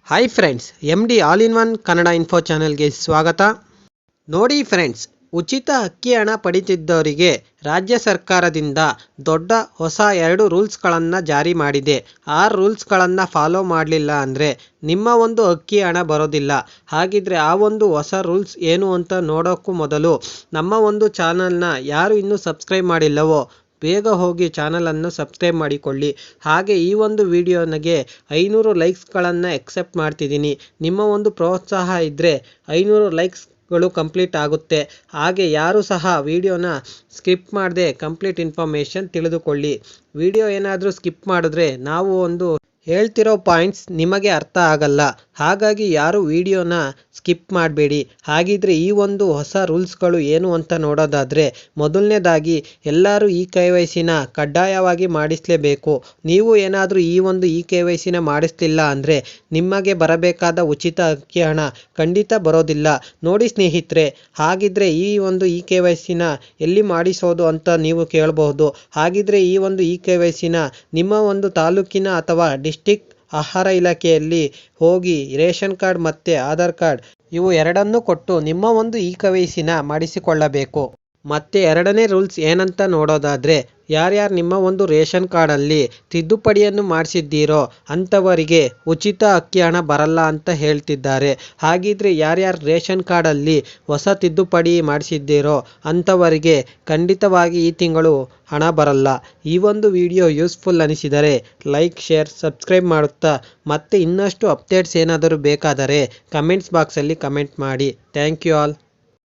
Hi friends, MD all in one Kannada info ಚಾನೆಲ್ಗೆ ಸ್ವಾಗತ. ನೋಡಿ ಫ್ರೆಂಡ್ಸ್, ಉಚಿತ ಅಕ್ಕಿ ಹಣ ಪಡಿತಿದ್ದವರಿಗೆ ರಾಜ್ಯ ಸರ್ಕಾರದಿಂದ ದೊಡ್ಡ ಹೊಸ 2 ರೂಲ್ಸ್ಗಳನ್ನು ಜಾರಿ ಮಾಡಿದೆ. ಆ ರೂಲ್ಸ್ಗಳನ್ನು ಫಾಲೋ ಮಾಡಲಿಲ್ಲ ಅಂದರೆ ನಿಮ್ಮ ಒಂದು ಅಕ್ಕಿ ಹಣ ಬರೋದಿಲ್ಲ. ಹಾಗಿದ್ರೆ ಆ ಒಂದು ಹೊಸ ರೂಲ್ಸ್ ಏನು ಅಂತ ನೋಡೋಕ್ಕೂ ಮೊದಲು ನಮ್ಮ ಒಂದು ಚಾನಲ್ನ ಯಾರು ಇನ್ನೂ ಸಬ್ಸ್ಕ್ರೈಬ್ ಮಾಡಿಲ್ಲವೋ ಬೇಗ ಹೋಗಿ ಚಾನಲನ್ನು ಸಬ್ಸ್ಕ್ರೈಬ್ ಮಾಡಿಕೊಳ್ಳಿ. ಹಾಗೆ ಈ ಒಂದು ವಿಡಿಯೋನಿಗೆ 500 ಲೈಕ್ಸ್ಗಳನ್ನು ಎಕ್ಸೆಪ್ಟ್ ಮಾಡ್ತಿದ್ದೀನಿ. ನಿಮ್ಮ ಒಂದು ಪ್ರೋತ್ಸಾಹ ಇದ್ದರೆ 500 ಲೈಕ್ಸ್ಗಳು ಕಂಪ್ಲೀಟ್ ಆಗುತ್ತೆ. ಹಾಗೆ ಯಾರು ಸಹ ವಿಡಿಯೋನ ಸ್ಕಿಪ್ ಮಾಡದೆ ಕಂಪ್ಲೀಟ್ ಇನ್ಫಾರ್ಮೇಷನ್ ತಿಳಿದುಕೊಳ್ಳಿ. ವಿಡಿಯೋ ಏನಾದರೂ ಸ್ಕಿಪ್ ಮಾಡಿದ್ರೆ ನಾವು ಒಂದು ಹೇಳ್ತಿರೋ ಪಾಯಿಂಟ್ಸ್ ನಿಮಗೆ ಅರ್ಥ ಆಗಲ್ಲ. ಹಾಗಾಗಿ ಯಾರು ವಿಡಿಯೋನ ಸ್ಕಿಪ್ ಮಾಡಬೇಡಿ. ಹಾಗಿದ್ರೆ ಈ ಒಂದು ಹೊಸ ರೂಲ್ಸ್ಗಳು ಏನು ಅಂತ ನೋಡೋದಾದರೆ, ಮೊದಲನೇದಾಗಿ ಎಲ್ಲರೂ KYCನ ಕಡ್ಡಾಯವಾಗಿ ಮಾಡಿಸಲೇಬೇಕು. ನೀವು ಏನಾದರೂ ಈ ಒಂದು KYCನ ಮಾಡಿಸ್ಲಿಲ್ಲ ಅಂದರೆ ನಿಮಗೆ ಬರಬೇಕಾದ ಉಚಿತ ಅಕ್ಕಿ ಹಣ ಖಂಡಿತ ಬರೋದಿಲ್ಲ. ನೋಡಿ ಸ್ನೇಹಿತರೆ, ಹಾಗಿದ್ರೆ ಈ ಒಂದು KYCನ ಎಲ್ಲಿ ಮಾಡಿಸೋದು ಅಂತ ನೀವು ಕೇಳಬಹುದು. ಹಾಗಿದ್ರೆ ಈ ಒಂದು KYCನ ನಿಮ್ಮ ಒಂದು ತಾಲೂಕಿನ ಅಥವಾ ಡಿಸ್ಟಿಕ್ ಆಹಾರ ಇಲಾಖೆಯಲ್ಲಿ ಹೋಗಿ ರೇಷನ್ ಕಾರ್ಡ್ ಮತ್ತು ಆಧಾರ್ ಕಾರ್ಡ್ ಇವು ಎರಡನ್ನೂ ಕೊಟ್ಟು ನಿಮ್ಮ ಒಂದು KYCನ ಮಾಡಿಸಿಕೊಳ್ಳಬೇಕು. ಮತ್ತು ಎರಡನೇ ರೂಲ್ಸ್ ಏನಂತ ನೋಡೋದಾದರೆ, ಯಾರ್ಯಾರು ನಿಮ್ಮ ಒಂದು ರೇಷನ್ ಕಾರ್ಡಲ್ಲಿ ತಿದ್ದುಪಡಿಯನ್ನು ಮಾಡಿಸಿದ್ದೀರೋ ಅಂಥವರಿಗೆ ಉಚಿತ ಅಕ್ಕಿ ಹಣ ಬರಲ್ಲ ಅಂತ ಹೇಳ್ತಿದ್ದಾರೆ. ಹಾಗಿದ್ರೆ ಯಾರ್ಯಾರು ರೇಷನ್ ಕಾರ್ಡಲ್ಲಿ ಹೊಸ ತಿದ್ದುಪಡಿ ಮಾಡಿಸಿದ್ದೀರೋ ಅಂಥವರಿಗೆ ಖಂಡಿತವಾಗಿ ಈ ತಿಂಗಳು ಹಣ ಬರಲ್ಲ. ಈ ಒಂದು ವಿಡಿಯೋ ಯೂಸ್ಫುಲ್ ಅನಿಸಿದರೆ ಲೈಕ್, ಶೇರ್, ಸಬ್ಸ್ಕ್ರೈಬ್ ಮಾಡುತ್ತಾ ಮತ್ತೆ ಇನ್ನಷ್ಟು ಅಪ್ಡೇಟ್ಸ್ ಏನಾದರೂ ಬೇಕಾದರೆ ಕಮೆಂಟ್ಸ್ ಬಾಕ್ಸಲ್ಲಿ ಕಮೆಂಟ್ ಮಾಡಿ. Thank you all.